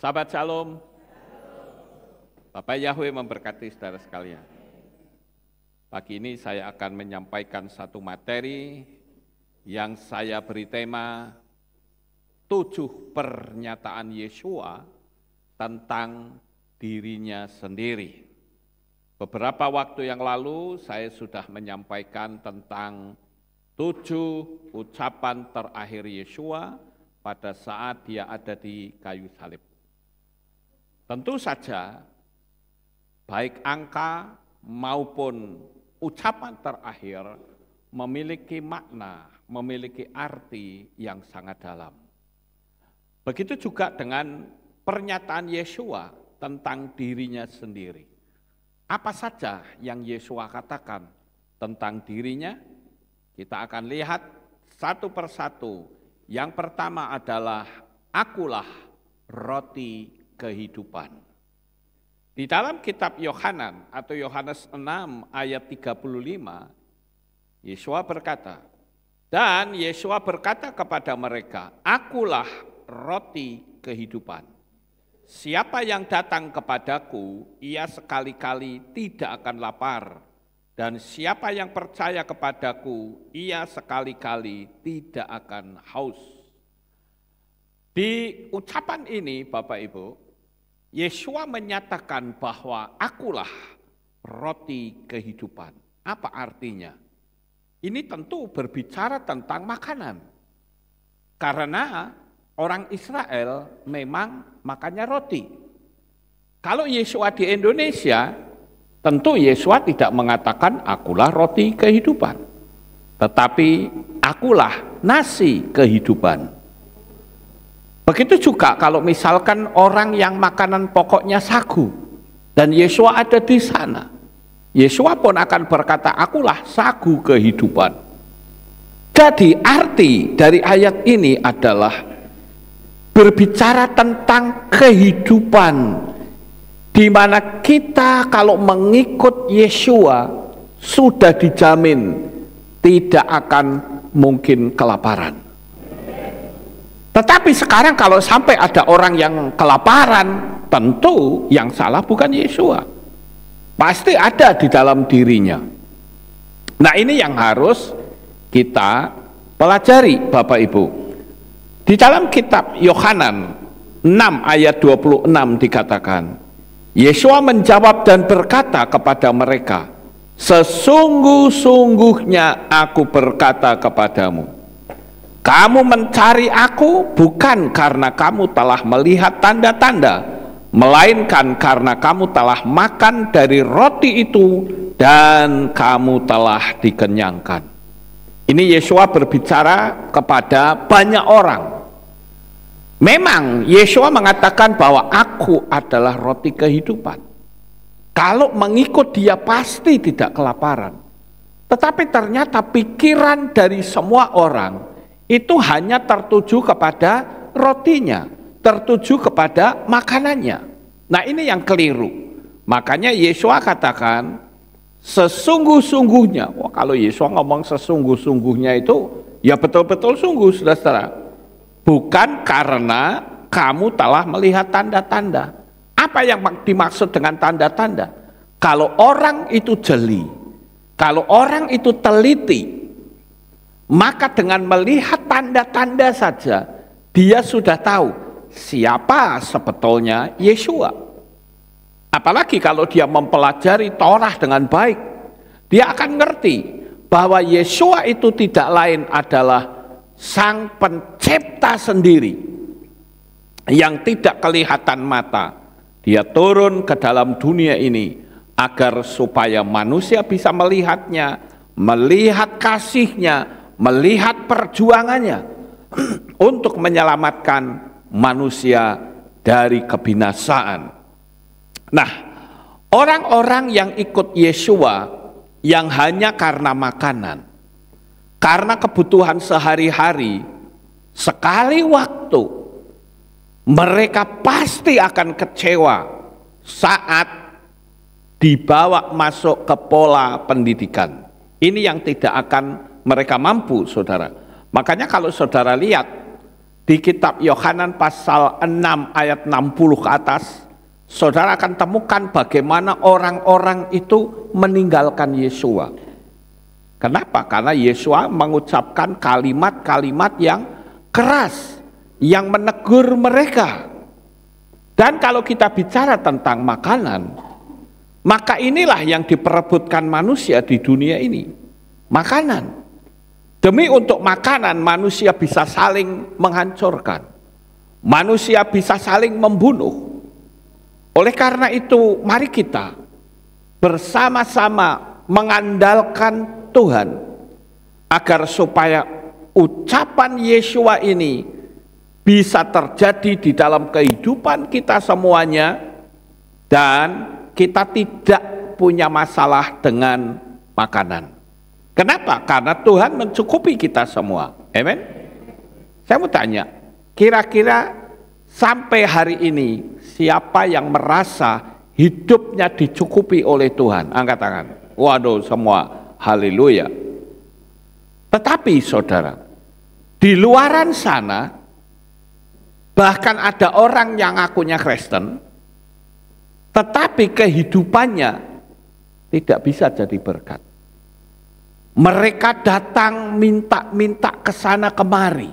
Sahabat Shalom, Bapak Yahweh memberkati saudara sekalian. Pagi ini saya akan menyampaikan satu materi yang saya beri tema 7 pernyataan Yeshua tentang dirinya sendiri. Beberapa waktu yang lalu saya sudah menyampaikan tentang 7 ucapan terakhir Yeshua pada saat dia ada di kayu salib. Tentu saja, baik angka maupun ucapan terakhir memiliki makna, memiliki arti yang sangat dalam. Begitu juga dengan pernyataan Yeshua tentang dirinya sendiri. Apa saja yang Yeshua katakan tentang dirinya? Kita akan lihat satu persatu. Yang pertama adalah, akulah roti kehidupan. Di dalam kitab Yohanan atau Yohanes 6 ayat 35, Yeshua berkata, dan Yeshua berkata kepada mereka, akulah roti kehidupan. Siapa yang datang kepadaku, ia sekali-kali tidak akan lapar. Dan siapa yang percaya kepadaku, ia sekali-kali tidak akan haus. Di ucapan ini, Bapak Ibu, Yeshua menyatakan bahwa akulah roti kehidupan. Apa artinya? Ini tentu berbicara tentang makanan. Karena orang Israel memang makannya roti. Kalau Yeshua di Indonesia, tentu Yeshua tidak mengatakan akulah roti kehidupan. Tetapi akulah nasi kehidupan. Begitu juga kalau misalkan orang yang makanan pokoknya sagu dan Yeshua ada di sana, Yeshua pun akan berkata, akulah sagu kehidupan. Jadi arti dari ayat ini adalah berbicara tentang kehidupan, di mana kita kalau mengikut Yeshua sudah dijamin tidak akan mungkin kelaparan. Tetapi sekarang kalau sampai ada orang yang kelaparan, tentu yang salah bukan Yeshua. Pasti ada di dalam dirinya. Nah, ini yang harus kita pelajari, Bapak Ibu. Di dalam kitab Yohanan 6 ayat 26 dikatakan, Yeshua menjawab dan berkata kepada mereka, sesungguh-sungguhnya aku berkata kepadamu, kamu mencari aku bukan karena kamu telah melihat tanda-tanda, melainkan karena kamu telah makan dari roti itu dan kamu telah dikenyangkan. Ini Yeshua berbicara kepada banyak orang. Memang Yeshua mengatakan bahwa aku adalah roti kehidupan. Kalau mengikut dia pasti tidak kelaparan. Tetapi ternyata pikiran dari semua orang itu hanya tertuju kepada rotinya, tertuju kepada makanannya. Nah, ini yang keliru. Makanya Yeshua katakan sesungguh-sungguhnya. Wah, kalau Yeshua ngomong sesungguh-sungguhnya itu ya betul-betul sungguh, saudara. Bukan karena kamu telah melihat tanda-tanda. Apa yang dimaksud dengan tanda-tanda? Kalau orang itu jeli, kalau orang itu teliti, maka dengan melihat tanda-tanda saja, dia sudah tahu siapa sebetulnya Yeshua. Apalagi kalau dia mempelajari Torah dengan baik, dia akan ngerti bahwa Yeshua itu tidak lain adalah Sang Pencipta sendiri yang tidak kelihatan mata. Dia turun ke dalam dunia ini agar supaya manusia bisa melihatnya, melihat kasihnya, melihat perjuangannya untuk menyelamatkan manusia dari kebinasaan. Nah, orang-orang yang ikut Yeshua yang hanya karena makanan, karena kebutuhan sehari-hari, sekali waktu mereka pasti akan kecewa saat dibawa masuk ke pola pendidikan. Ini yang tidak akan mereka mampu, saudara. Makanya kalau saudara lihat di kitab Yohanan pasal 6 ayat 60 ke atas, saudara akan temukan bagaimana orang-orang itu meninggalkan Yesua. Kenapa? Karena Yesua mengucapkan kalimat-kalimat yang keras, yang menegur mereka. Dan kalau kita bicara tentang makanan, maka inilah yang diperebutkan manusia di dunia ini, makanan. Demi untuk makanan, manusia bisa saling menghancurkan, manusia bisa saling membunuh. Oleh karena itu, mari kita bersama-sama mengandalkan Tuhan, agar supaya ucapan Yesua ini bisa terjadi di dalam kehidupan kita semuanya, dan kita tidak punya masalah dengan makanan. Kenapa? Karena Tuhan mencukupi kita semua. Amen. Saya mau tanya, kira-kira sampai hari ini siapa yang merasa hidupnya dicukupi oleh Tuhan? Angkat tangan. Waduh, semua. Haleluya. Tetapi saudara, di luaran sana bahkan ada orang yang ngakunya Kristen, tetapi kehidupannya tidak bisa jadi berkat. Mereka datang minta ke sana kemari.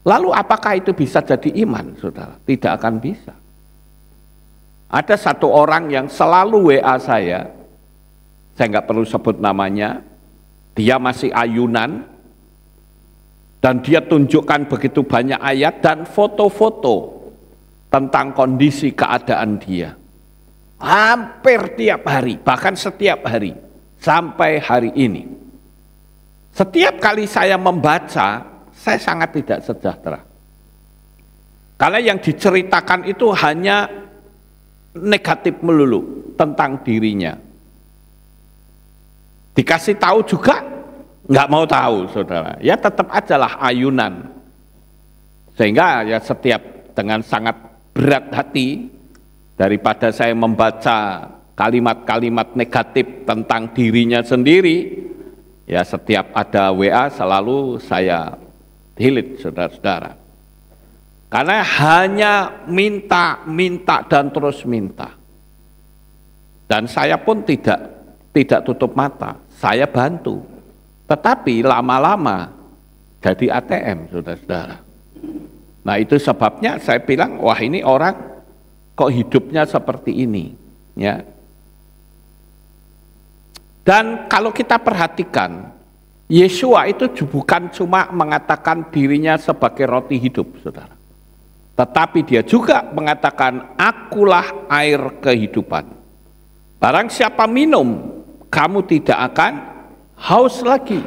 Lalu apakah itu bisa jadi iman, saudara? Tidak akan bisa. Ada satu orang yang selalu WA saya nggak perlu sebut namanya, dia masih ayunan, dan dia tunjukkan begitu banyak ayat dan foto-foto tentang kondisi keadaan dia. Hampir tiap hari, bahkan setiap hari, sampai hari ini. Setiap kali saya membaca, saya sangat tidak sejahtera. Karena yang diceritakan itu hanya negatif melulu tentang dirinya. Dikasih tahu juga nggak mau tahu, saudara. Ya tetap ajalah ayunan. Sehingga ya setiap dengan sangat berat hati, daripada saya membaca kalimat-kalimat negatif tentang dirinya sendiri, ya setiap ada WA selalu saya delete, saudara-saudara. Karena hanya minta dan terus minta. Dan saya pun tidak tutup mata, saya bantu. Tetapi lama-lama jadi ATM, saudara-saudara. Nah itu sebabnya saya bilang, wah ini orang kok hidupnya seperti ini, ya. Dan kalau kita perhatikan, Yesua itu bukan cuma mengatakan dirinya sebagai roti hidup, saudara. Tetapi dia juga mengatakan, akulah air kehidupan. Barang siapa minum, kamu tidak akan haus lagi.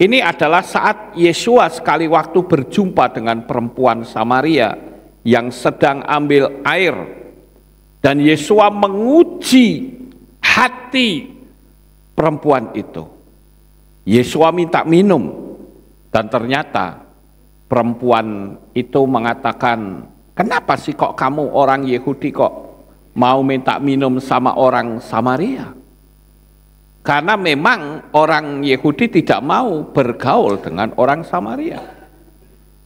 Ini adalah saat Yesua sekali waktu berjumpa dengan perempuan Samaria yang sedang ambil air. Dan Yesua menguji hati perempuan itu. Yesua minta minum, dan ternyata perempuan itu mengatakan, kenapa sih kok kamu orang Yahudi kok mau minta minum sama orang Samaria? Karena memang orang Yahudi tidak mau bergaul dengan orang Samaria.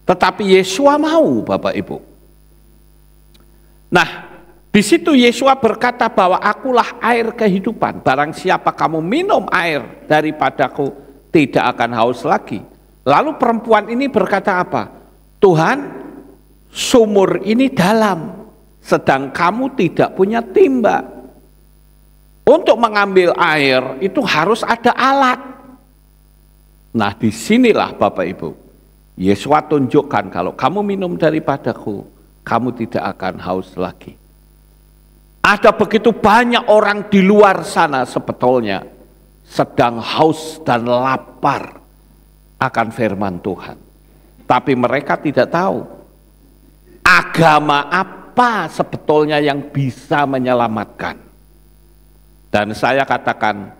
Tetapi Yesua mau, Bapak Ibu. Nah, di situ Yesua berkata bahwa akulah air kehidupan. Barang siapa kamu minum air daripadaku, tidak akan haus lagi. Lalu perempuan ini berkata apa? Tuhan, sumur ini dalam, sedang kamu tidak punya timba. Untuk mengambil air itu harus ada alat. Nah disinilah Bapak Ibu, Yesua tunjukkan kalau kamu minum daripadaku, kamu tidak akan haus lagi. Ada begitu banyak orang di luar sana sebetulnya sedang haus dan lapar akan firman Tuhan. Tapi mereka tidak tahu agama apa sebetulnya yang bisa menyelamatkan. Dan saya katakan,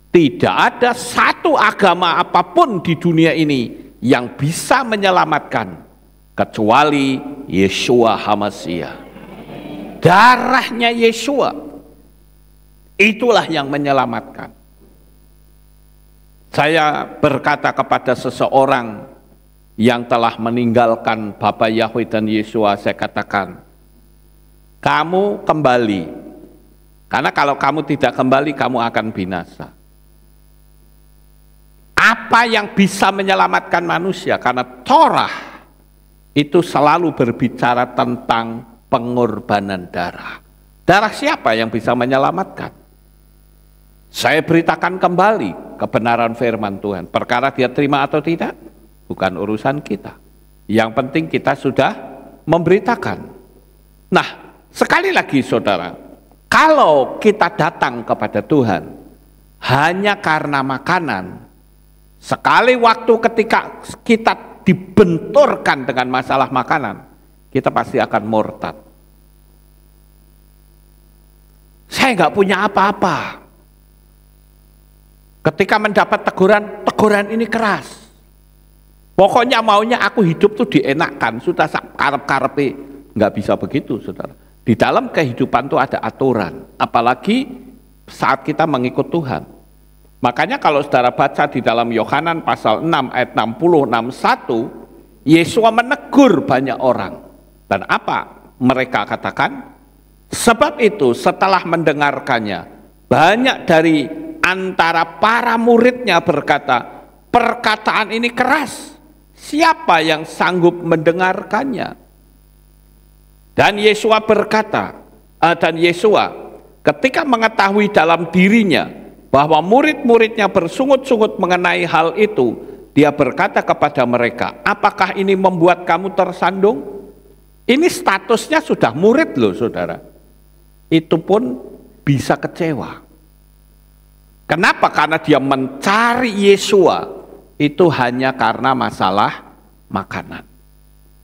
tidak ada satu agama apapun di dunia ini yang bisa menyelamatkan kecuali Yeshua HaMashiach. Darahnya Yesua, itulah yang menyelamatkan. Saya berkata kepada seseorang yang telah meninggalkan Bapak Yahweh dan Yesua, saya katakan, kamu kembali. Karena kalau kamu tidak kembali, kamu akan binasa. Apa yang bisa menyelamatkan manusia? Karena Torah itu selalu berbicara tentang pengorbanan darah. Darah siapa yang bisa menyelamatkan? Saya beritakan kembali kebenaran firman Tuhan. Perkara dia terima atau tidak, bukan urusan kita. Yang penting kita sudah memberitakan. Nah, sekali lagi saudara, kalau kita datang kepada Tuhan hanya karena makanan, sekali waktu ketika kita dibenturkan dengan masalah makanan, kita pasti akan murtad. Saya nggak punya apa-apa. Ketika mendapat teguran, teguran ini keras. Pokoknya maunya aku hidup tuh dienakkan, sudah karep-karepe. Nggak bisa begitu, saudara. Di dalam kehidupan tuh ada aturan, apalagi saat kita mengikut Tuhan. Makanya kalau saudara baca di dalam Yohanan pasal 6 ayat 60, 61, Yesua menegur banyak orang. Dan apa mereka katakan? Sebab itu setelah mendengarkannya, banyak dari antara para muridnya berkata, perkataan ini keras, siapa yang sanggup mendengarkannya? Dan Yesua berkata, ketika mengetahui dalam dirinya bahwa murid-muridnya bersungut-sungut mengenai hal itu, dia berkata kepada mereka, apakah ini membuat kamu tersandung? Ini statusnya sudah murid loh saudara. Itu pun bisa kecewa. Kenapa? Karena dia mencari Yesua itu hanya karena masalah makanan.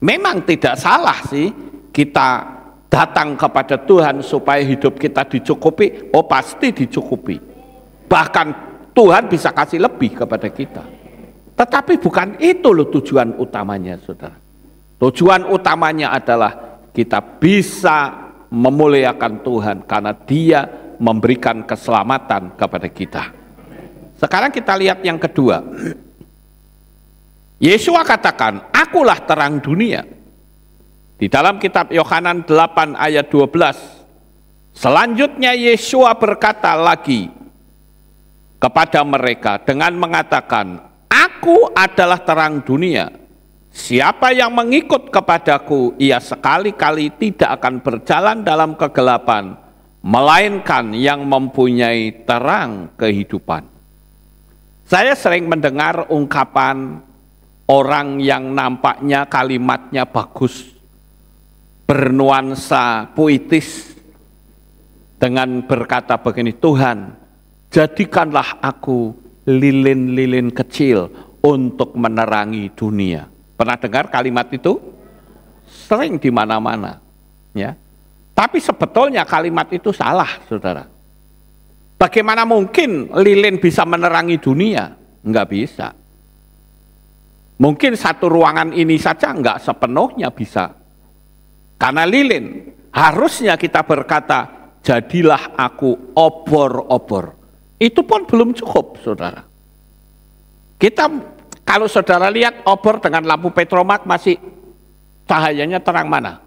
Memang tidak salah sih kita datang kepada Tuhan supaya hidup kita dicukupi. Oh pasti dicukupi. Bahkan Tuhan bisa kasih lebih kepada kita. Tetapi bukan itu loh tujuan utamanya saudara. Tujuan utamanya adalah kita bisa memuliakan Tuhan karena Dia memberikan keselamatan kepada kita. Sekarang kita lihat yang kedua. Yesua katakan, akulah terang dunia. Di dalam kitab Yohanan 8 ayat 12. Selanjutnya Yesua berkata lagi kepada mereka dengan mengatakan, aku adalah terang dunia. Siapa yang mengikut kepadaku, ia sekali-kali tidak akan berjalan dalam kegelapan, melainkan yang mempunyai terang kehidupan. Saya sering mendengar ungkapan orang yang nampaknya kalimatnya bagus, bernuansa puitis, dengan berkata begini, Tuhan, jadikanlah aku lilin-lilin kecil untuk menerangi dunia. Pernah dengar kalimat itu? Sering di mana-mana, ya. Tapi sebetulnya kalimat itu salah, saudara. Bagaimana mungkin lilin bisa menerangi dunia? Enggak bisa. Mungkin satu ruangan ini saja enggak sepenuhnya bisa. Karena lilin, harusnya kita berkata, jadilah aku obor-obor. Itu pun belum cukup, saudara. Kita, kalau saudara lihat obor dengan lampu petromak masih cahayanya terang mana?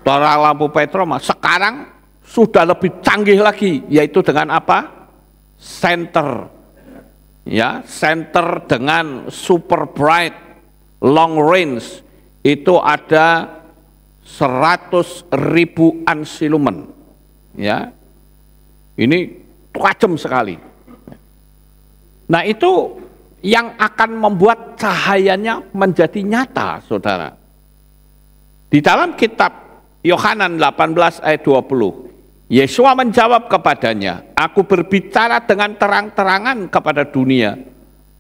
Terang lampu petromak. Sekarang sudah lebih canggih lagi, yaitu dengan apa? Senter. Ya, senter dengan super bright long range itu ada 100.000 ansilumen. Ya. Ini tajam sekali. Nah, itu yang akan membuat cahayanya menjadi nyata, saudara. Di dalam kitab Yohanan 18 ayat 20, Yesua menjawab kepadanya, aku berbicara dengan terang-terangan kepada dunia.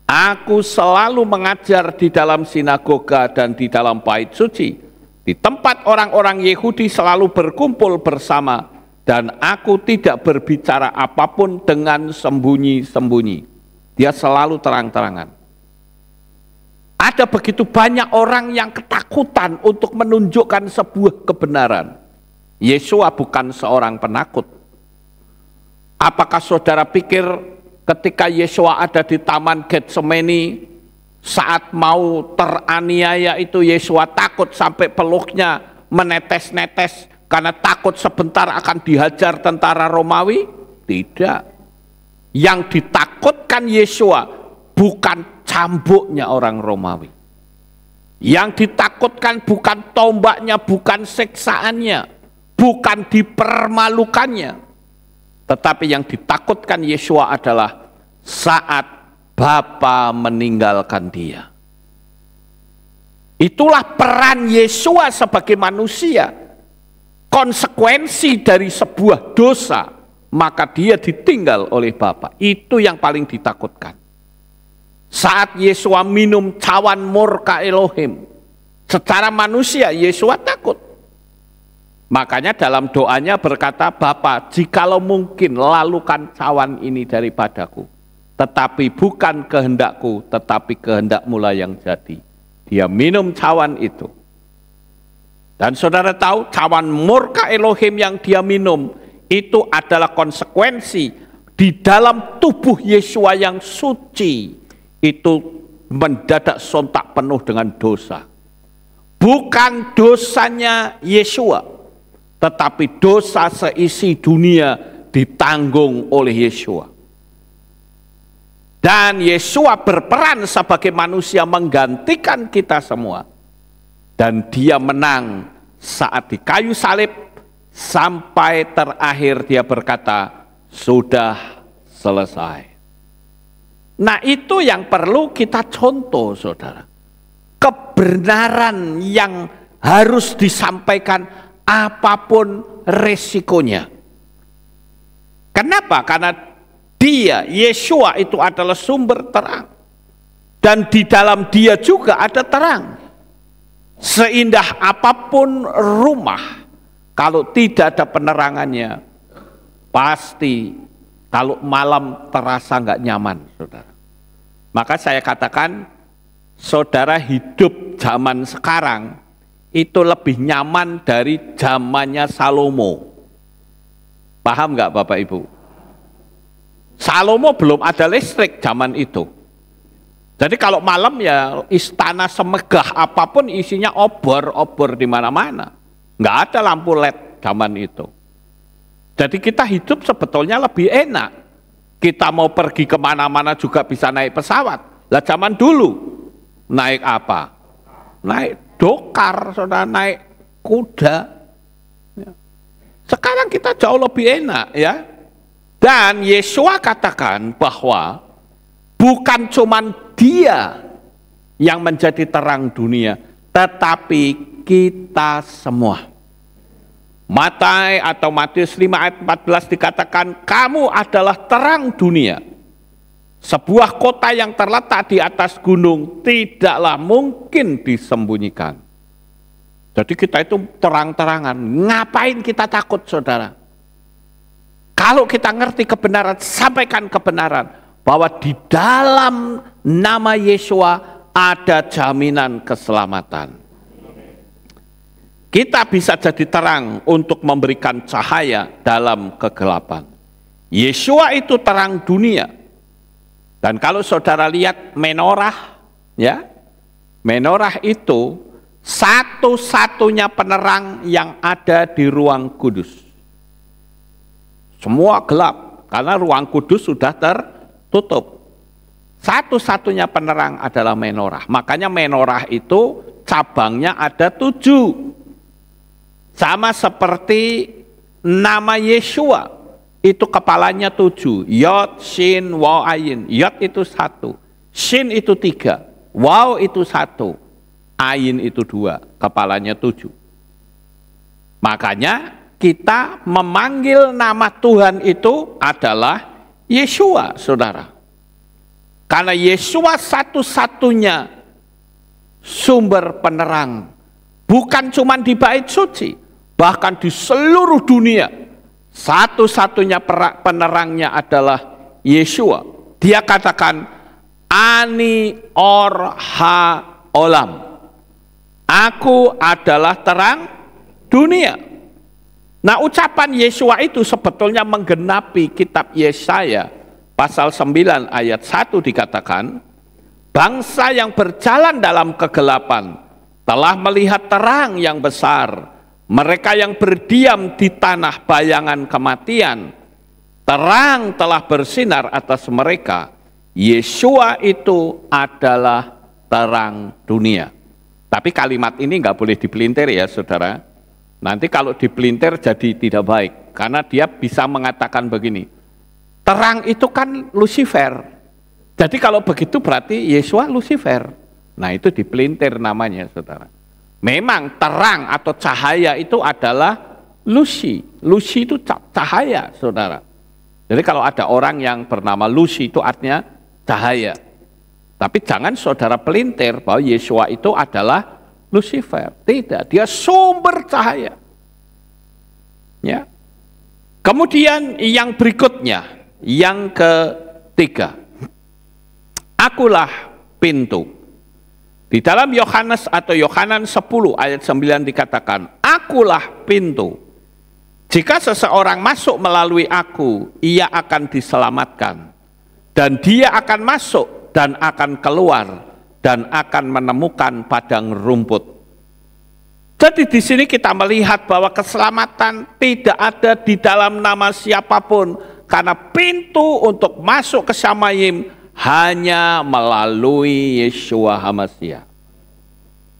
Aku selalu mengajar di dalam sinagoga dan di dalam bait suci, di tempat orang-orang Yahudi selalu berkumpul bersama, dan aku tidak berbicara apapun dengan sembunyi-sembunyi. Dia selalu terang-terangan. Ada begitu banyak orang yang ketakutan untuk menunjukkan sebuah kebenaran. Yesua bukan seorang penakut. Apakah saudara pikir ketika Yesua ada di Taman Getsemani, Saat mau teraniaya itu Yesua takut sampai peluknya menetes-netes karena takut sebentar akan dihajar tentara Romawi? Tidak. Yang ditakutkan Yesua bukan cambuknya orang Romawi. Yang ditakutkan bukan tombaknya, bukan siksaannya, bukan dipermalukannya. Tetapi yang ditakutkan Yesua adalah saat Bapa meninggalkan dia. Itulah peran Yesua sebagai manusia. Konsekuensi dari sebuah dosa, maka dia ditinggal oleh Bapa. Itu yang paling ditakutkan. Saat Yesua minum cawan murka Elohim, secara manusia Yesua takut. Makanya dalam doanya berkata, Bapa, jikalau mungkin lalukan cawan ini daripadaku, tetapi bukan kehendakku, tetapi kehendakmu lah yang jadi. Dia minum cawan itu. Dan saudara tahu, cawan murka Elohim yang dia minum, itu adalah konsekuensi di dalam tubuh Yesua yang suci, itu mendadak sontak penuh dengan dosa. Bukan dosanya Yesua, tetapi dosa seisi dunia ditanggung oleh Yesua. Dan Yesua berperan sebagai manusia menggantikan kita semua. Dan dia menang saat di kayu salib, sampai terakhir dia berkata, sudah selesai. Nah itu yang perlu kita contoh, saudara. Kebenaran yang harus disampaikan apapun resikonya. Kenapa? Karena dia, Yesua itu adalah sumber terang. Dan di dalam dia juga ada terang. Seindah apapun rumah, kalau tidak ada penerangannya, pasti kalau malam terasa nggak nyaman, saudara. Maka saya katakan, saudara hidup zaman sekarang itu lebih nyaman dari zamannya Salomo. Paham nggak Bapak Ibu? Salomo belum ada listrik zaman itu. Jadi kalau malam ya istana semegah apapun isinya obor-obor di mana-mana. Nggak ada lampu LED zaman itu. Jadi kita hidup sebetulnya lebih enak. Kita mau pergi kemana-mana juga bisa naik pesawat. Lah zaman dulu naik apa? Naik dokar, saudara, naik kuda. Sekarang kita jauh lebih enak ya. Dan Yesua katakan bahwa bukan cuman dia yang menjadi terang dunia, tetapi kita semua. Matius 5 ayat 14 dikatakan, kamu adalah terang dunia. Sebuah kota yang terletak di atas gunung tidaklah mungkin disembunyikan. Jadi kita itu terang-terangan. Ngapain kita takut, saudara? Kalau kita ngerti kebenaran, sampaikan kebenaran. Bahwa di dalam nama Yesua ada jaminan keselamatan. Kita bisa jadi terang untuk memberikan cahaya dalam kegelapan. Yesua itu terang dunia. Dan kalau saudara lihat menorah, ya, menorah itu satu-satunya penerang yang ada di ruang kudus. Semua gelap karena ruang kudus sudah tertutup. Satu-satunya penerang adalah menorah. Makanya menorah itu cabangnya ada 7. Sama seperti nama Yesua. Itu kepalanya 7. Yod, Shin, Waw, Ayin. Yod itu 1. Shin itu 3. Waw itu 1. Ayin itu 2. Kepalanya 7. Makanya kita memanggil nama Tuhan itu adalah Yesua, saudara. Karena Yesua satu-satunya sumber penerang. Bukan cuma di bait suci, bahkan di seluruh dunia. Satu-satunya penerangnya adalah Yesua. Dia katakan, Ani or ha olam. Aku adalah terang dunia. Nah, ucapan Yesua itu sebetulnya menggenapi kitab Yesaya pasal 9 ayat 1 dikatakan, Bangsa yang berjalan dalam kegelapan telah melihat terang yang besar. Mereka yang berdiam di tanah bayangan kematian, terang telah bersinar atas mereka. Yeshua itu adalah terang dunia. Tapi kalimat ini nggak boleh dipelintir ya saudara. Nanti kalau dipelintir jadi tidak baik. Karena dia bisa mengatakan begini, terang itu kan Lucifer. Jadi kalau begitu berarti Yeshua Lucifer. Nah itu dipelintir namanya saudara. Memang terang atau cahaya itu adalah Lucy. Lucy itu cahaya saudara. Jadi kalau ada orang yang bernama Lucy itu artinya cahaya. Tapi jangan saudara pelintir bahwa Yeshua itu adalah Lucifer. Tidak, dia sumber cahaya. Ya. Kemudian yang berikutnya, yang ketiga. Akulah pintu. Di dalam Yohanes atau Yohanan 10 ayat 9 dikatakan, akulah pintu. Jika seseorang masuk melalui aku, ia akan diselamatkan. Dan dia akan masuk dan akan keluar dan akan menemukan padang rumput. Jadi di sini kita melihat bahwa keselamatan tidak ada di dalam nama siapapun, karena pintu untuk masuk ke Shamayim hanya melalui Yeshua HaMashiach.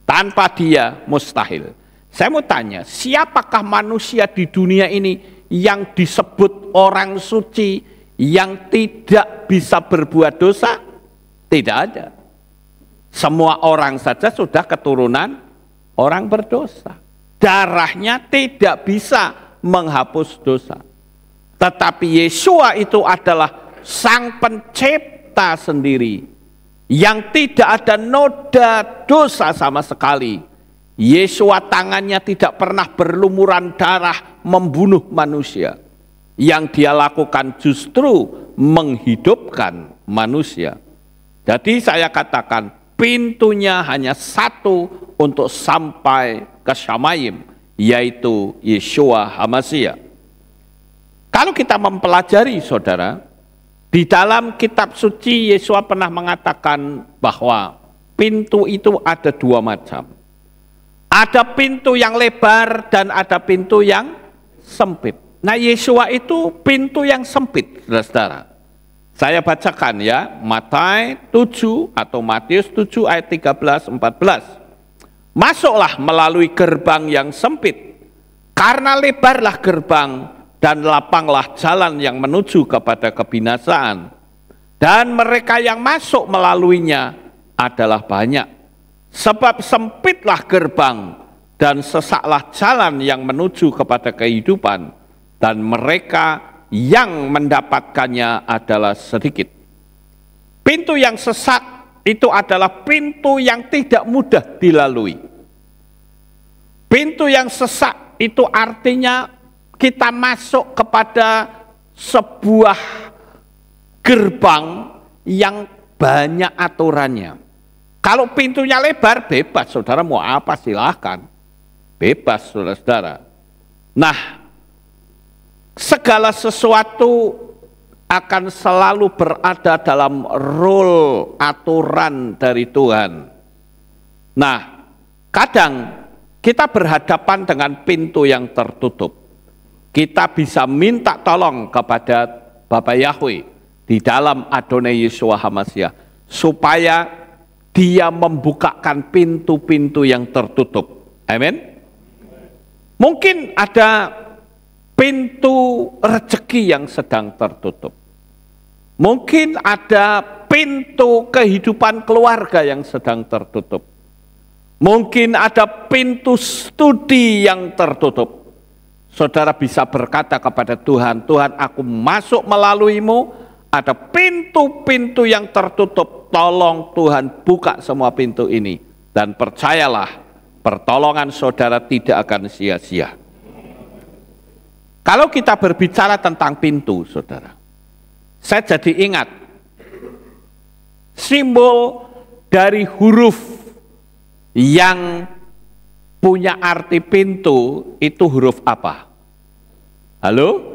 Tanpa dia mustahil. Saya mau tanya, siapakah manusia di dunia ini yang disebut orang suci, yang tidak bisa berbuat dosa? Tidak ada. Semua orang saja sudah keturunan orang berdosa. Darahnya tidak bisa menghapus dosa. Tetapi Yeshua itu adalah sang pencipta sendiri, yang tidak ada noda dosa sama sekali. Yeshua tangannya tidak pernah berlumuran darah membunuh manusia. Yang dia lakukan justru menghidupkan manusia. Jadi saya katakan pintunya hanya satu untuk sampai ke Shamayim, yaitu Yeshua HaMashiach. Kalau kita mempelajari saudara, di dalam kitab suci Yeshua pernah mengatakan bahwa pintu itu ada dua macam. Ada pintu yang lebar dan ada pintu yang sempit. Nah Yeshua itu pintu yang sempit, saudara. Saya bacakan ya, Matius 7 atau Matius 7 ayat 13-14. Masuklah melalui gerbang yang sempit, karena lebarlah gerbang dan lapanglah jalan yang menuju kepada kebinasaan. Dan mereka yang masuk melaluinya adalah banyak. Sebab sempitlah gerbang dan sesaklah jalan yang menuju kepada kehidupan. Dan mereka yang mendapatkannya adalah sedikit. Pintu yang sesak itu adalah pintu yang tidak mudah dilalui. Pintu yang sesak itu artinya kita masuk kepada sebuah gerbang yang banyak aturannya. Kalau pintunya lebar, bebas, saudara mau apa silahkan. Bebas, saudara-saudara. Nah, segala sesuatu akan selalu berada dalam rule aturan dari Tuhan. Nah, kadang kita berhadapan dengan pintu yang tertutup. Kita bisa minta tolong kepada Bapa Yahweh di dalam Adonai Yeshua HaMashiach supaya dia membukakan pintu-pintu yang tertutup. Amin. Mungkin ada pintu rezeki yang sedang tertutup. Mungkin ada pintu kehidupan keluarga yang sedang tertutup. Mungkin ada pintu studi yang tertutup. Saudara bisa berkata kepada Tuhan, Tuhan aku masuk melaluimu, ada pintu-pintu yang tertutup, tolong Tuhan buka semua pintu ini. Dan percayalah, pertolongan saudara tidak akan sia-sia. Kalau kita berbicara tentang pintu, saudara, saya jadi ingat simbol dari huruf yang punya arti pintu itu huruf apa? Halo?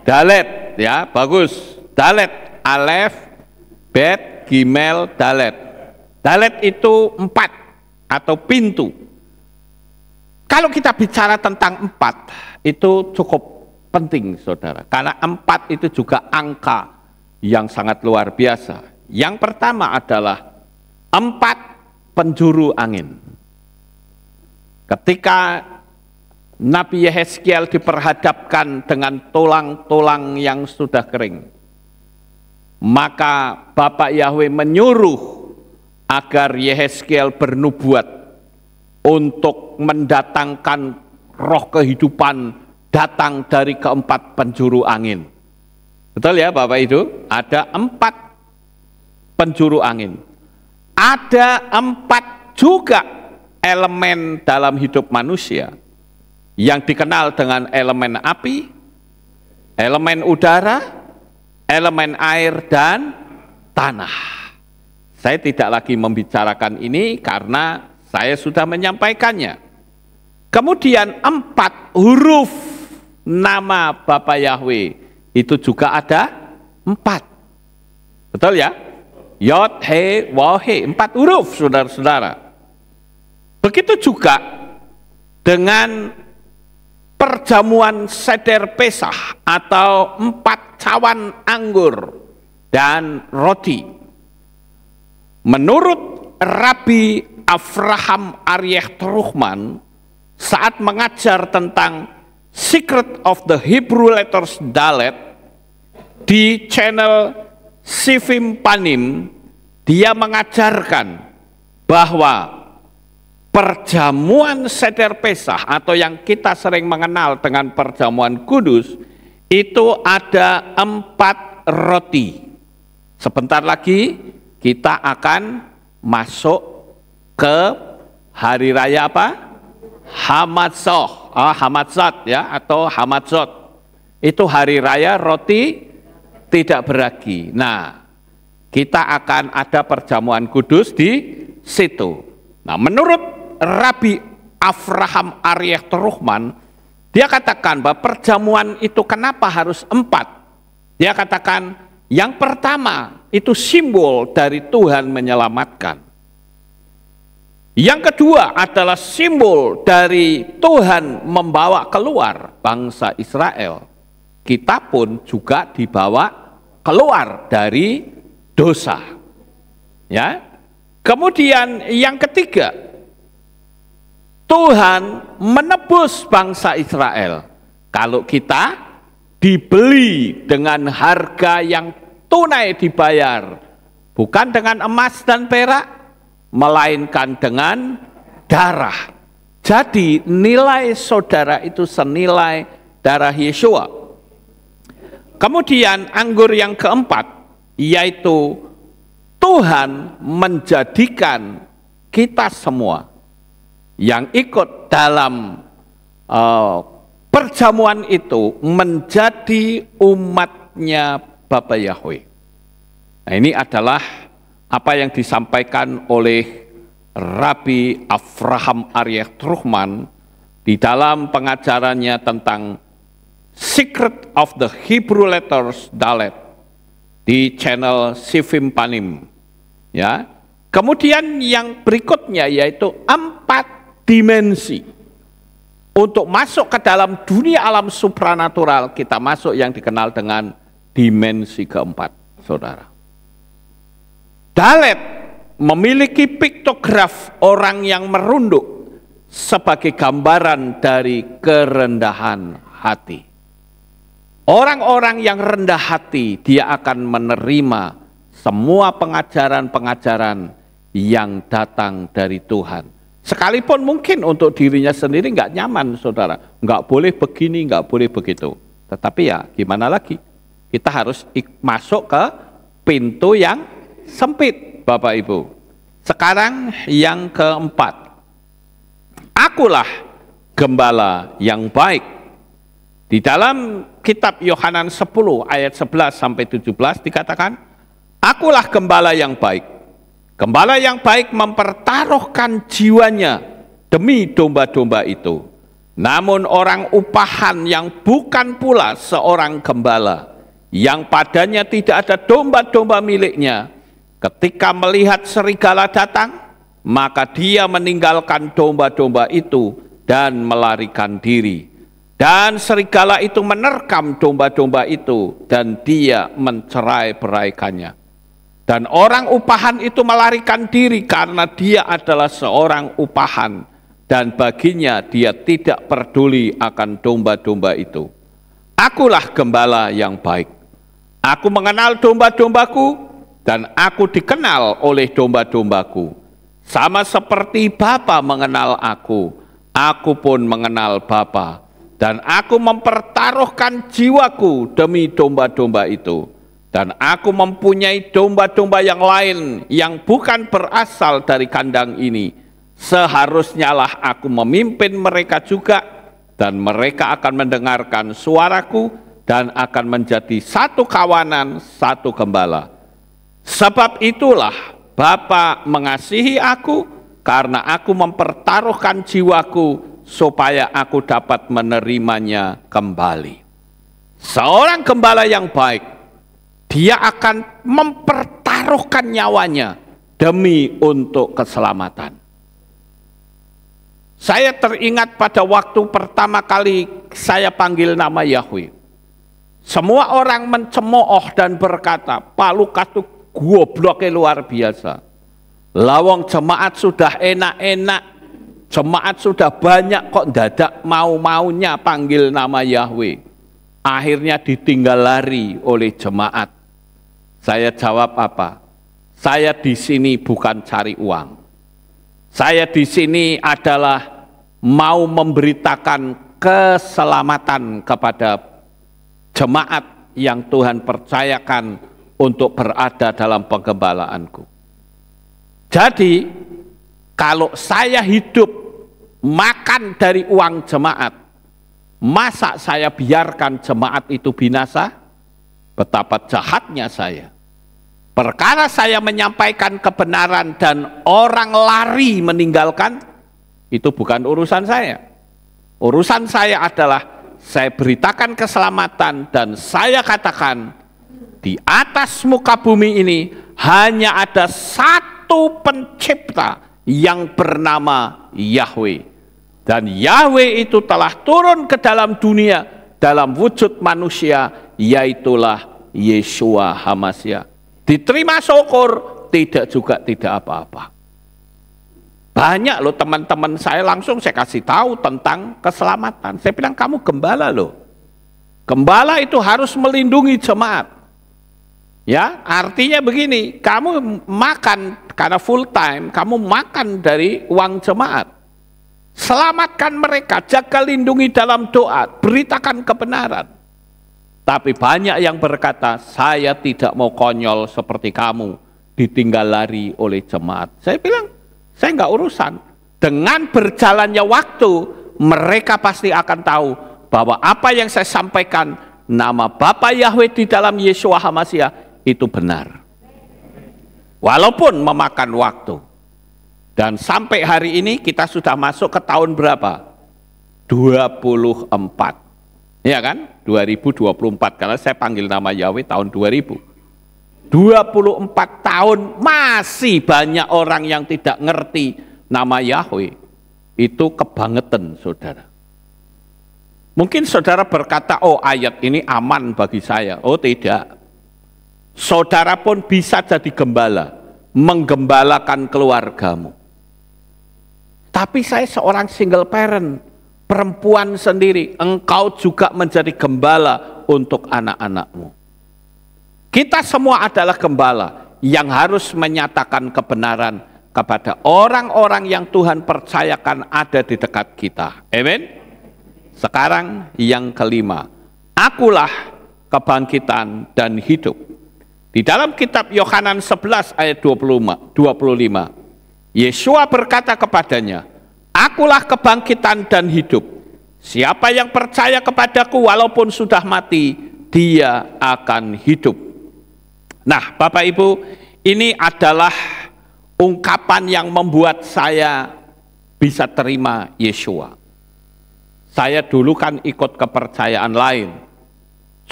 Dalet, ya, bagus. Dalet, alef, bet, gimel, dalet. Dalet itu 4 atau pintu. Kalau kita bicara tentang 4, itu cukup penting, saudara. Karena 4 itu juga angka yang sangat luar biasa. Yang pertama adalah 4 penjuru angin. Ketika Nabi Yehezkiel diperhadapkan dengan tulang-tulang yang sudah kering, maka Bapak Yahweh menyuruh agar Yehezkiel bernubuat untuk mendatangkan roh kehidupan datang dari keempat penjuru angin. Betul ya Bapak Ibu? Ada 4 penjuru angin. Ada 4 juga elemen dalam hidup manusia yang dikenal dengan elemen api, elemen udara, elemen air, dan tanah. Saya tidak lagi membicarakan ini karena saya sudah menyampaikannya. Kemudian 4 huruf nama Bapa Yahweh itu juga ada 4. Betul ya? Yod, He, Waw, He. 4 huruf, saudara-saudara. Begitu juga dengan perjamuan seder Pesah atau 4 cawan anggur dan roti. Menurut Rabbi Avraham Aryeh Truchman saat mengajar tentang Secret of the Hebrew Letters Dalet di channel Sifim Panim, dia mengajarkan bahwa perjamuan seder Pesah atau yang kita sering mengenal dengan perjamuan kudus itu ada 4 roti. Sebentar lagi kita akan masuk ke hari raya apa? Hamatzot ya, atau Hamatzot. Itu hari raya roti tidak beragi. Nah, kita akan ada perjamuan kudus di situ. Nah, menurut Rabbi Avraham Aryeh Truchman, dia katakan bahwa perjamuan itu kenapa harus 4? Dia katakan yang pertama itu simbol dari Tuhan menyelamatkan. Yang kedua adalah simbol dari Tuhan membawa keluar bangsa Israel. Kita pun juga dibawa keluar dari dosa. Ya. Kemudian yang ketiga, Tuhan menebus bangsa Israel. Kalau kita dibeli dengan harga yang tunai dibayar, bukan dengan emas dan perak, melainkan dengan darah. Jadi nilai saudara itu senilai darah Yeshua. Kemudian anggur yang keempat, yaitu Tuhan menjadikan kita semua yang ikut dalam perjamuan itu menjadi umatnya Bapa Yahweh. Nah, ini adalah apa yang disampaikan oleh Rabbi Avraham Aryeh Truchman di dalam pengajarannya tentang Secret of the Hebrew Letters Dalet di channel Sifim Panim. Ya. Kemudian yang berikutnya yaitu 4 dimensi. Untuk masuk ke dalam dunia alam supranatural, kita masuk yang dikenal dengan dimensi keempat, saudara. Dalet memiliki piktograf orang yang merunduk sebagai gambaran dari kerendahan hati. Orang-orang yang rendah hati, dia akan menerima semua pengajaran-pengajaran yang datang dari Tuhan. Sekalipun mungkin untuk dirinya sendiri nggak nyaman, saudara. Nggak boleh begini, nggak boleh begitu. Tetapi ya gimana lagi? Kita harus masuk ke pintu yang sempit, Bapak Ibu. Sekarang yang keempat. Akulah gembala yang baik. Di dalam kitab Yohanan 10 ayat 11 sampai 17 dikatakan, akulah gembala yang baik. Gembala yang baik mempertaruhkan jiwanya demi domba-domba itu. Namun orang upahan yang bukan pula seorang gembala, yang padanya tidak ada domba-domba miliknya, Ketika melihat serigala datang, maka dia meninggalkan domba-domba itu dan melarikan diri. Dan serigala itu menerkam domba-domba itu dan dia mencerai-beraikannya. Dan orang upahan itu melarikan diri karena dia adalah seorang upahan. Dan baginya dia tidak peduli akan domba-domba itu. Akulah gembala yang baik. Aku mengenal domba-dombaku dan aku dikenal oleh domba-dombaku. Sama seperti Bapa mengenal aku pun mengenal Bapa. Dan aku mempertaruhkan jiwaku demi domba-domba itu. Dan aku mempunyai domba-domba yang lain yang bukan berasal dari kandang ini. Seharusnya lah aku memimpin mereka juga, dan mereka akan mendengarkan suaraku dan akan menjadi satu kawanan, satu gembala. Sebab itulah Bapa mengasihi aku, karena aku mempertaruhkan jiwaku supaya aku dapat menerimanya kembali. Seorang gembala yang baik, dia akan mempertaruhkan nyawanya demi untuk keselamatan. Saya teringat pada waktu pertama kali saya panggil nama Yahweh. Semua orang mencemooh dan berkata, Pak Lukas itu gobloknya luar biasa. Lawang jemaat sudah enak-enak, jemaat sudah banyak kok dadak mau-maunya panggil nama Yahweh. Akhirnya ditinggal lari oleh jemaat. Saya jawab apa? Saya di sini bukan cari uang. Saya di sini adalah mau memberitakan keselamatan kepada jemaat yang Tuhan percayakan untuk berada dalam penggembalaanku. Jadi, kalau saya hidup makan dari uang jemaat, masa saya biarkan jemaat itu binasa? Betapa jahatnya saya. Perkara saya menyampaikan kebenaran dan orang lari meninggalkan, itu bukan urusan saya. Urusan saya adalah saya beritakan keselamatan dan saya katakan di atas muka bumi ini hanya ada satu pencipta yang bernama Yahweh. Dan Yahweh itu telah turun ke dalam dunia dalam wujud manusia, yaitulah Yeshua HaMashiach. Diterima syukur, tidak juga tidak apa-apa. Banyak loh teman-teman saya, langsung saya kasih tahu tentang keselamatan. Saya bilang kamu gembala loh. Gembala itu harus melindungi jemaat. Ya, artinya begini, kamu makan karena full time, kamu makan dari uang jemaat. Selamatkan mereka, jaga lindungi dalam doa, beritakan kebenaran. Tapi banyak yang berkata, saya tidak mau konyol seperti kamu, ditinggal lari oleh jemaat. Saya bilang, saya nggak urusan. Dengan berjalannya waktu, mereka pasti akan tahu bahwa apa yang saya sampaikan, nama Bapa Yahweh di dalam Yeshua HaMashiach, itu benar. Walaupun memakan waktu. Dan sampai hari ini kita sudah masuk ke tahun berapa? 24. Ya kan? 2024, karena saya panggil nama Yahweh tahun 2000. 24 tahun masih banyak orang yang tidak ngerti nama Yahweh. Itu kebangetan, saudara. Mungkin saudara berkata, oh ayat ini aman bagi saya. Oh tidak. Saudara pun bisa jadi gembala, menggembalakan keluargamu. Tapi saya seorang single parent, perempuan sendiri, engkau juga menjadi gembala untuk anak-anakmu. Kita semua adalah gembala yang harus menyatakan kebenaran kepada orang-orang yang Tuhan percayakan ada di dekat kita. Amin. Sekarang yang kelima, akulah kebangkitan dan hidup. Di dalam kitab Yohanan 11 ayat 25, Yeshua berkata kepadanya, akulah kebangkitan dan hidup. Siapa yang percaya kepadaku walaupun sudah mati, dia akan hidup. Nah, Bapak Ibu, ini adalah ungkapan yang membuat saya bisa terima Yeshua. Saya dulu kan ikut kepercayaan lain.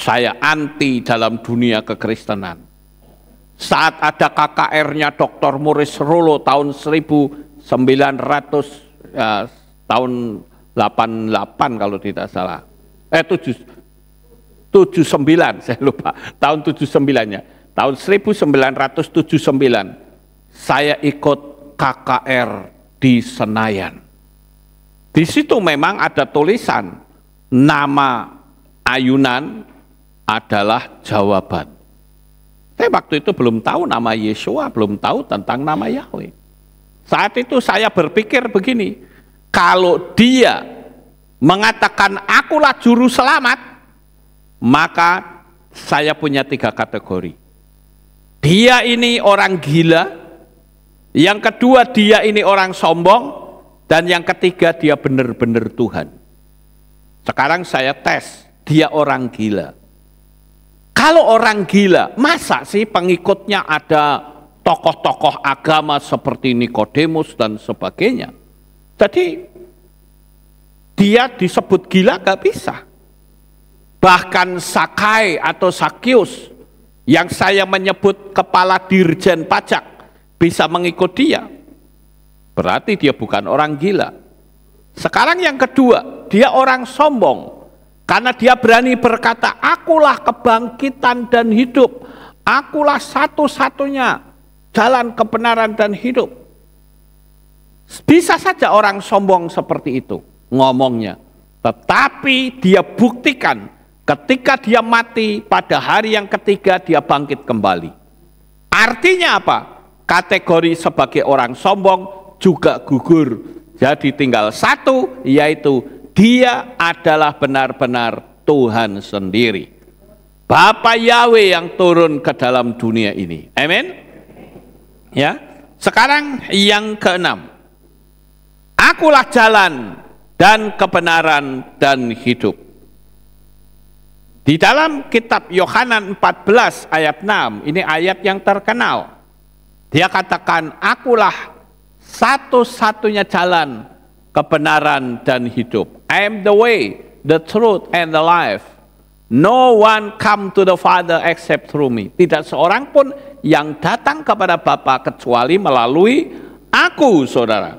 Saya anti dalam dunia kekristenan. saat ada KKR-nya Dr. Maurice Rollo tahun 1900 tahun 88 kalau tidak salah. 79 saya lupa. Tahun 79-nya. Tahun 1979 saya ikut KKR di Senayan. Di situ memang ada tulisan nama ayunan adalah jawaban. Saya waktu itu belum tahu nama Yeshua, belum tahu tentang nama Yahweh. Saat itu saya berpikir begini, kalau dia mengatakan akulah juru selamat, maka saya punya 3 kategori. Dia ini orang gila, yang kedua dia ini orang sombong, dan yang ketiga dia benar-benar Tuhan. Sekarang saya tes, dia orang gila. Kalau orang gila, masa sih pengikutnya ada tokoh-tokoh agama seperti Nikodemus dan sebagainya? Jadi dia disebut gila gak bisa. Bahkan Sakai atau Sakius yang saya menyebut kepala dirjen pajak bisa mengikut dia. Berarti dia bukan orang gila. Sekarang yang kedua, dia orang sombong. Karena dia berani berkata, akulah kebangkitan dan hidup. Akulah satu-satunya jalan kebenaran dan hidup. Bisa saja orang sombong seperti itu ngomongnya. Tetapi dia buktikan ketika dia mati pada hari yang ketiga dia bangkit kembali. Artinya apa? Kategori sebagai orang sombong juga gugur. Jadi tinggal satu, yaitu dia adalah benar-benar Tuhan sendiri. Bapa Yahweh yang turun ke dalam dunia ini. Amin. Ya. Sekarang yang keenam. Akulah jalan dan kebenaran dan hidup. Di dalam kitab Yohanan 14 ayat 6, ini ayat yang terkenal. Dia katakan, akulah satu-satunya jalan, kebenaran dan hidup. I am the way, the truth, and the life. No one come to the Father except through me. Tidak seorang pun yang datang kepada Bapa kecuali melalui aku, saudara.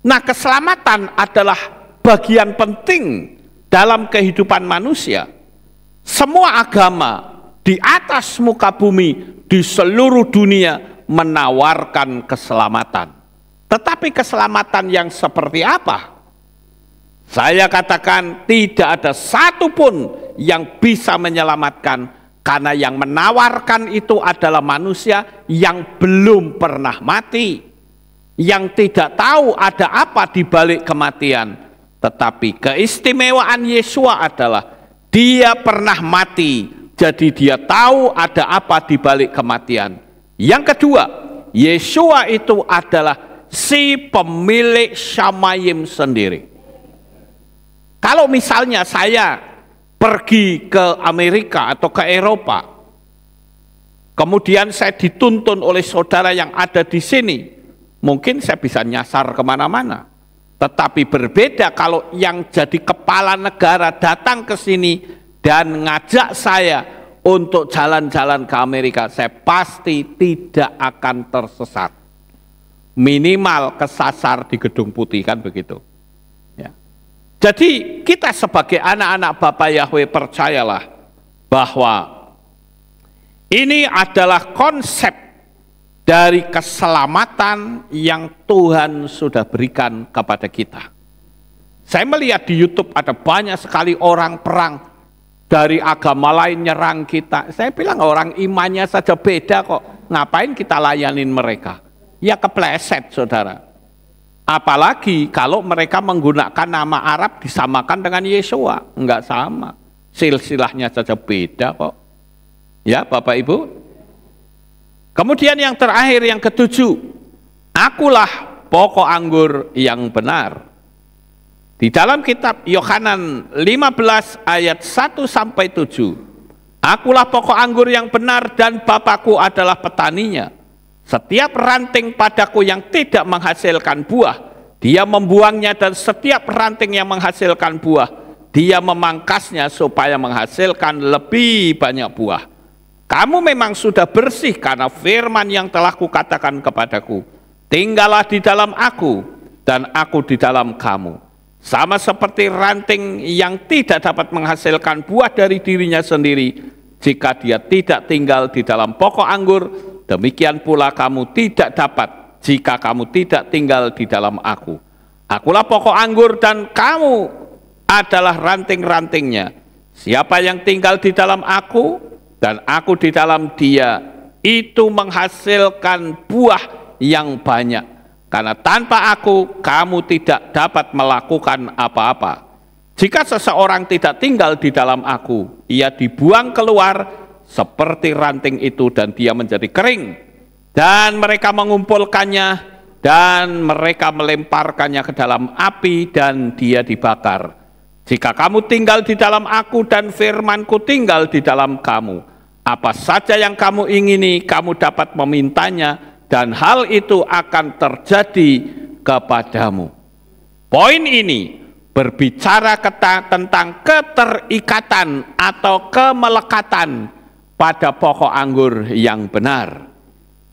Nah, keselamatan adalah bagian penting dalam kehidupan manusia. Semua agama di atas muka bumi, di seluruh dunia menawarkan keselamatan. Tetapi keselamatan yang seperti apa? Saya katakan tidak ada satupun yang bisa menyelamatkan, karena yang menawarkan itu adalah manusia yang belum pernah mati, yang tidak tahu ada apa di balik kematian. Tetapi keistimewaan Yeshua adalah dia pernah mati, jadi dia tahu ada apa di balik kematian. Yang kedua, Yeshua itu adalah si pemilik Shamayim sendiri. Kalau misalnya saya pergi ke Amerika atau ke Eropa, kemudian saya dituntun oleh saudara yang ada di sini, mungkin saya bisa nyasar kemana-mana. Tetapi berbeda kalau yang jadi kepala negara datang ke sini dan ngajak saya untuk jalan-jalan ke Amerika, saya pasti tidak akan tersesat. Minimal kesasar di Gedung Putih, kan begitu. Ya. Jadi kita sebagai anak-anak Bapa Yahweh percayalah bahwa ini adalah konsep dari keselamatan yang Tuhan sudah berikan kepada kita. Saya melihat di YouTube ada banyak sekali orang perang dari agama lain nyerang kita. Saya bilang orang imannya saja beda kok, ngapain kita layanin mereka? Ya kepleset, saudara. Apalagi kalau mereka menggunakan nama Arab disamakan dengan Yeshua. Enggak sama. Silsilahnya saja beda kok. Ya Bapak Ibu. Kemudian yang terakhir, yang ketujuh. Akulah pokok anggur yang benar. Di dalam kitab Yohanan 15 ayat 1-7. Akulah pokok anggur yang benar dan Bapakku adalah petaninya. Setiap ranting padaku yang tidak menghasilkan buah, dia membuangnya, dan setiap ranting yang menghasilkan buah, dia memangkasnya supaya menghasilkan lebih banyak buah. Kamu memang sudah bersih karena firman yang telah kukatakan kepadaku. Tinggallah di dalam aku dan aku di dalam kamu. Sama seperti ranting yang tidak dapat menghasilkan buah dari dirinya sendiri jika dia tidak tinggal di dalam pokok anggur, demikian pula kamu tidak dapat jika kamu tidak tinggal di dalam aku. Akulah pokok anggur dan kamu adalah ranting-rantingnya. Siapa yang tinggal di dalam aku dan aku di dalam dia, itu menghasilkan buah yang banyak. Karena tanpa aku, kamu tidak dapat melakukan apa-apa. Jika seseorang tidak tinggal di dalam aku, ia dibuang keluar seperti ranting itu dan dia menjadi kering. Dan mereka mengumpulkannya dan mereka melemparkannya ke dalam api dan dia dibakar. Jika kamu tinggal di dalam aku dan firmanku tinggal di dalam kamu, apa saja yang kamu ingini, kamu dapat memintanya, dan hal itu akan terjadi kepadamu. Poin ini berbicara tentang keterikatan atau kemelekatan pada pokok anggur yang benar.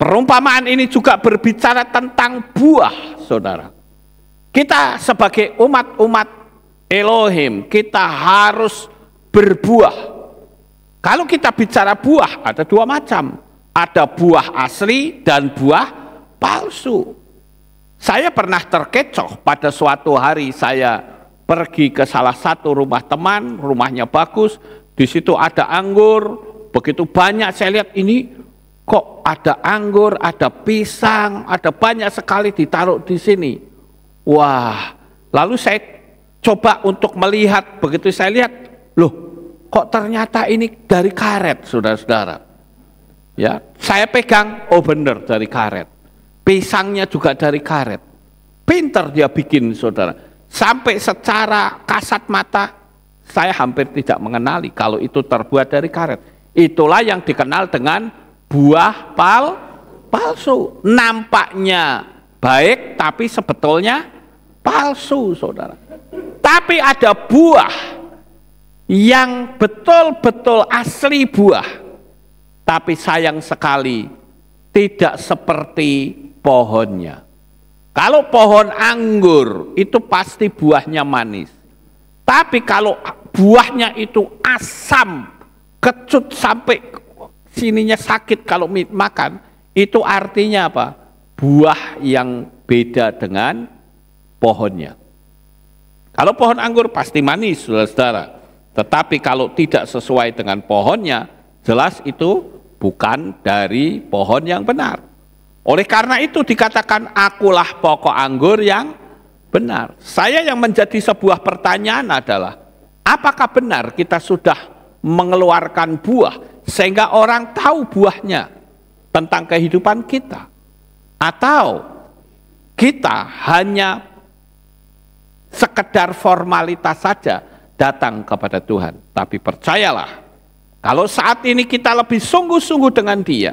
Perumpamaan ini juga berbicara tentang buah, saudara. Kita sebagai umat-umat Elohim, kita harus berbuah. Kalau kita bicara buah, ada dua macam. Ada buah asli dan buah palsu. Saya pernah terkecoh pada suatu hari saya pergi ke salah satu rumah teman, rumahnya bagus, di situ ada anggur, begitu banyak. Saya lihat ini kok ada anggur, ada pisang, ada banyak sekali ditaruh di sini. Wah, lalu saya coba untuk melihat, begitu saya lihat, loh, kok ternyata ini dari karet, saudara-saudara. Ya, saya pegang, oh benar dari karet. Pisangnya juga dari karet. Pinter dia bikin, saudara. Sampai secara kasat mata, saya hampir tidak mengenali kalau itu terbuat dari karet. Itulah yang dikenal dengan buah palsu. Nampaknya baik, tapi sebetulnya palsu, saudara. Tapi ada buah yang betul-betul asli buah, tapi sayang sekali tidak seperti pohonnya. Kalau pohon anggur itu pasti buahnya manis, tapi kalau buahnya itu asam, kecut sampai sininya sakit kalau makan, itu artinya apa? Buah yang beda dengan pohonnya. Kalau pohon anggur pasti manis, saudara-saudara. Tetapi kalau tidak sesuai dengan pohonnya, jelas itu bukan dari pohon yang benar. Oleh karena itu dikatakan akulah pokok anggur yang benar. Saya yang menjadi sebuah pertanyaan adalah, apakah benar kita sudah mengeluarkan buah sehingga orang tahu buahnya tentang kehidupan kita? Atau kita hanya sekedar formalitas saja datang kepada Tuhan? Tapi percayalah, kalau saat ini kita lebih sungguh-sungguh dengan Dia,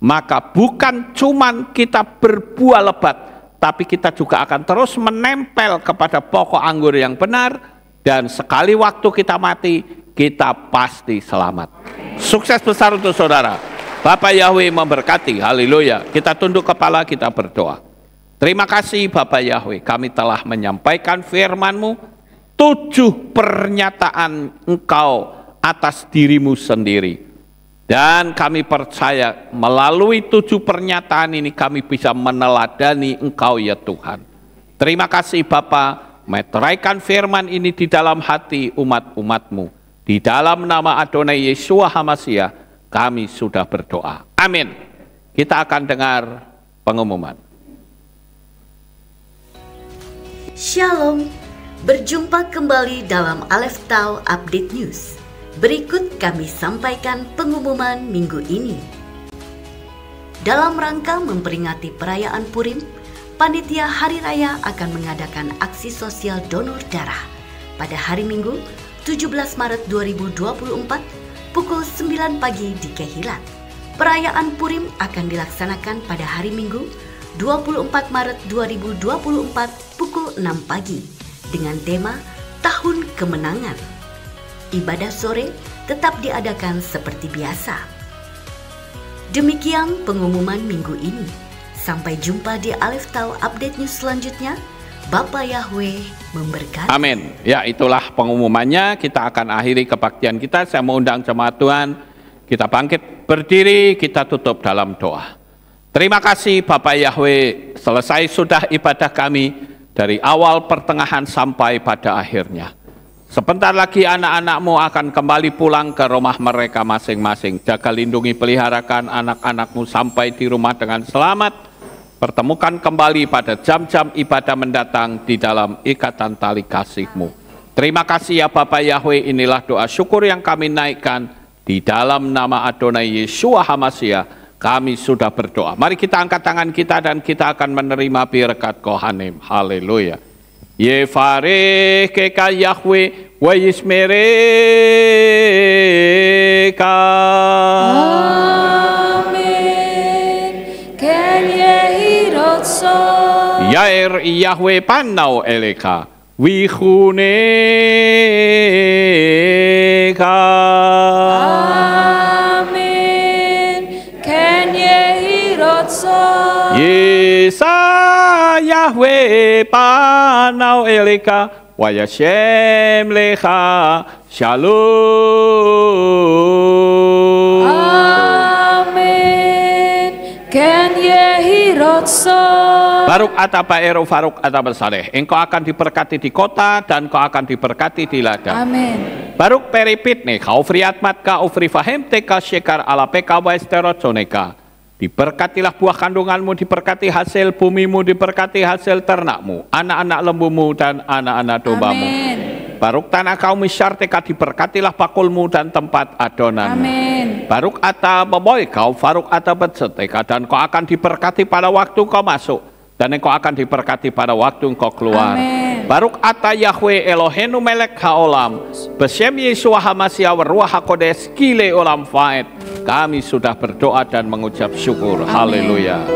maka bukan cuman kita berbuah lebat, tapi kita juga akan terus menempel kepada pokok anggur yang benar, dan sekali waktu kita mati, kita pasti selamat. Sukses besar untuk saudara. Bapak Yahweh memberkati, haleluya. Kita tunduk kepala, kita berdoa. Terima kasih Bapak Yahweh, kami telah menyampaikan firman-Mu, 7 pernyataan Engkau atas dirimu sendiri. Dan kami percaya melalui 7 pernyataan ini kami bisa meneladani Engkau ya Tuhan. Terima kasih Bapa, meteraikan firman ini di dalam hati umat-umat-Mu. Di dalam nama Adonai Yeshua HaMashiach kami sudah berdoa. Amin. Kita akan dengar pengumuman. Shalom, berjumpa kembali dalam Aleph Tau Update News. Berikut kami sampaikan pengumuman minggu ini. Dalam rangka memperingati perayaan Purim, Panitia Hari Raya akan mengadakan aksi sosial donor darah pada hari Minggu 17 Maret 2024 pukul 9 pagi di Kehilat. Perayaan Purim akan dilaksanakan pada hari Minggu 24 Maret 2024 pukul 6 pagi dengan tema Tahun Kemenangan. Ibadah sore tetap diadakan seperti biasa. Demikian pengumuman minggu ini. Sampai jumpa di Alef Tahu Update News selanjutnya. Bapak Yahweh memberkati. Amin. Ya, itulah pengumumannya. Kita akan akhiri kebaktian kita. Saya mau undang jemaat Tuhan. Kita bangkit berdiri, kita tutup dalam doa. Terima kasih Bapak Yahweh. Selesai sudah ibadah kami dari awal pertengahan sampai pada akhirnya. Sebentar lagi anak-anakmu akan kembali pulang ke rumah mereka masing-masing. Jaga, lindungi, peliharakan anak-anakmu sampai di rumah dengan selamat. Pertemukan kembali pada jam-jam ibadah mendatang di dalam ikatan tali kasih-Mu. Terima kasih ya Bapak Yahweh, inilah doa syukur yang kami naikkan di dalam nama Adonai Yeshua HaMashiach. Kami sudah berdoa. Mari kita angkat tangan kita dan kita akan menerima berkat Kohanim. Haleluya. Yefareh keka Yahweh wa yismereka. Yair Yahweh panau eleka wihuneka. Amin. Ken yehirotso. Yesa Yahweh panau eleka wa yashem lecha shalom. Amin. Ken yehirotso. Baruk ataba ero faruk ataba saleh. Engkau akan diberkati di kota dan kau akan diberkati di ladang. Amin. Baruk peripit nih, kau friat matka ufri fahem teka syekar ala peka wa esterotzoneka. Diberkatilah buah kandunganmu, diberkati hasil bumimu, diberkati hasil ternakmu, anak-anak lembumu dan anak-anak dombamu. Amin. Baruk tanah kau misyarteka, diberkatilah pakulmu dan tempat adonanmu. Amin. Baruk ata boboy kau faruk ata betseteka, dan kau akan diberkati pada waktu kau masuk. Dan engkau akan diberkati pada waktu engkau keluar. Amin. Baruk ata Yahweh Elohenu melek haolam. Besem Yeshua HaMashiach Ruach HaKodesh kile olam faed. Kami sudah berdoa dan mengucap syukur. Haleluya.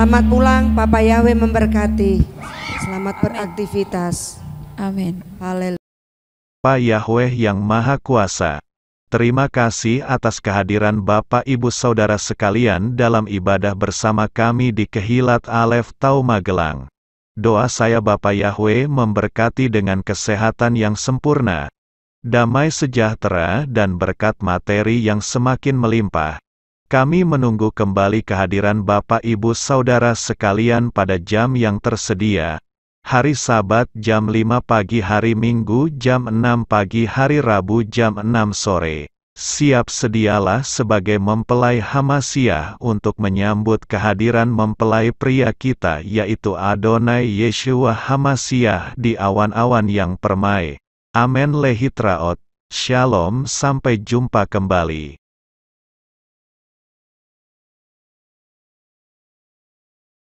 Selamat pulang, Bapak Yahweh memberkati. Selamat beraktivitas. Amin. Haleluya. Bapak Yahweh yang Maha Kuasa, terima kasih atas kehadiran Bapak Ibu Saudara sekalian dalam ibadah bersama kami di Kehilat Alef Tahu Magelang. Doa saya Bapak Yahweh memberkati dengan kesehatan yang sempurna, damai sejahtera dan berkat materi yang semakin melimpah. Kami menunggu kembali kehadiran Bapak Ibu Saudara sekalian pada jam yang tersedia. Hari Sabat jam 5 pagi, hari Minggu jam 6 pagi, hari Rabu jam 6 sore. Siap sedialah sebagai mempelai HaMashiach untuk menyambut kehadiran mempelai pria kita yaitu Adonai Yeshua HaMashiach di awan-awan yang permai. Amen lehitraot. Shalom, sampai jumpa kembali.